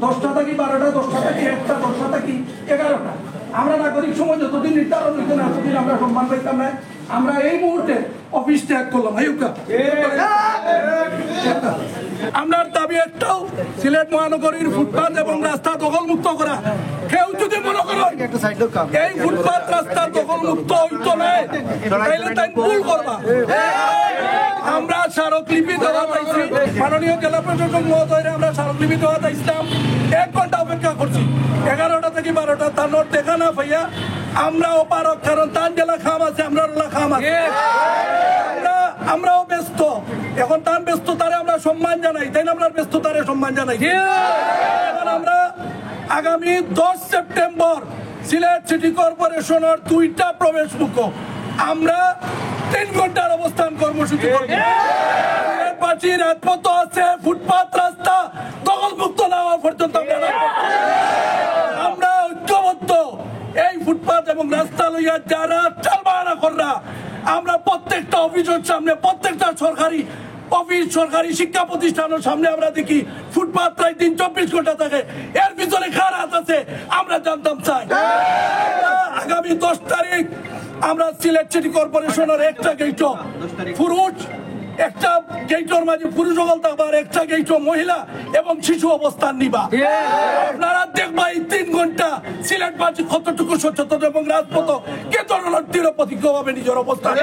10টা থেকে 12টা, 10টা থেকে 1টা, 10টা থেকে 11টা। আমরা নাগরিক সমাজ যতদিন নির্ধারণ হইতো না ততদিন আমরা সম্মান পাইতাম না। আমরা এই মুহূর্তে অফিস ত্যাগ করলাম। আমরা দাবি একটাও, সিলেট মহানগরীর ফুটপাত এবং রাস্তা দখলমুক্ত করা। কেউ যদি মনে করো এই ফুটপাত রাস্তা দখলমুক্ত হইতো না তাইলে তাই ভুল করবা। আমরা স্মারকলিপি দেওয়া পাইছি, মাননীয় জেলা প্রশাসক মহোদয় আমরা স্মারকলিপি দেওয়া পাইছিলাম। 1 ঘন্টা অপেক্ষা করছি, 11টা থেকে 12টা। তার নোট দেখা না পাইয়া আমরাও পারক, কারণ তার জেলা খাম আছে, আমরা খাম আছে, আমরাও ব্যস্ত। এখন তার ব্যস্ততারে আমরা সম্মান জানাই, তাই না? আমরা ব্যস্ততারে সম্মান জানাই। এখন আমরা আগামী 10 সেপ্টেম্বর সিলেট সিটি কর্পোরেশনের 2টা প্রবেশ মুখ আমরা 3 ঘন্টার অবস্থান কর্মসূচি করব। সিলেটবাসী রাজপথ আছে, ফুটপাত রাস্তা দখলমুক্ত না হওয়া পর্যন্ত আমরা ঐক্যবদ্ধ। এই ফুটপাত এবং রাস্তা লইয়া যারা চালবাহানা কররা, আমরা প্রত্যেকটা অফিসের সামনে, প্রত্যেকটা সরকারি অফিস, সরকারি শিক্ষা প্রতিষ্ঠানের সামনে আমরা দেখি ফুটপাত প্রায় 24 ঘন্টা থাকে। এর ভিতরে কার হাত আছে আমরা জানতাম চাই। আগামী 10 তারিখ আমরা সিলেট সিটি কর্পোরেশনের একটা গেট পুরুষ, একটা গেটের মাঝে পুরুষ সকল থাকবা, আর একটা গেট মহিলা এবং শিশু অবস্থান নিবা। আপনারা দেখবা এই 3 ঘন্টা সিলেটবাসী কতটুকু সচেতন এবং রাজপথ কে ধরনের দৃঢ় প্রতিজ্ঞ ভাবে নিজের অবস্থান।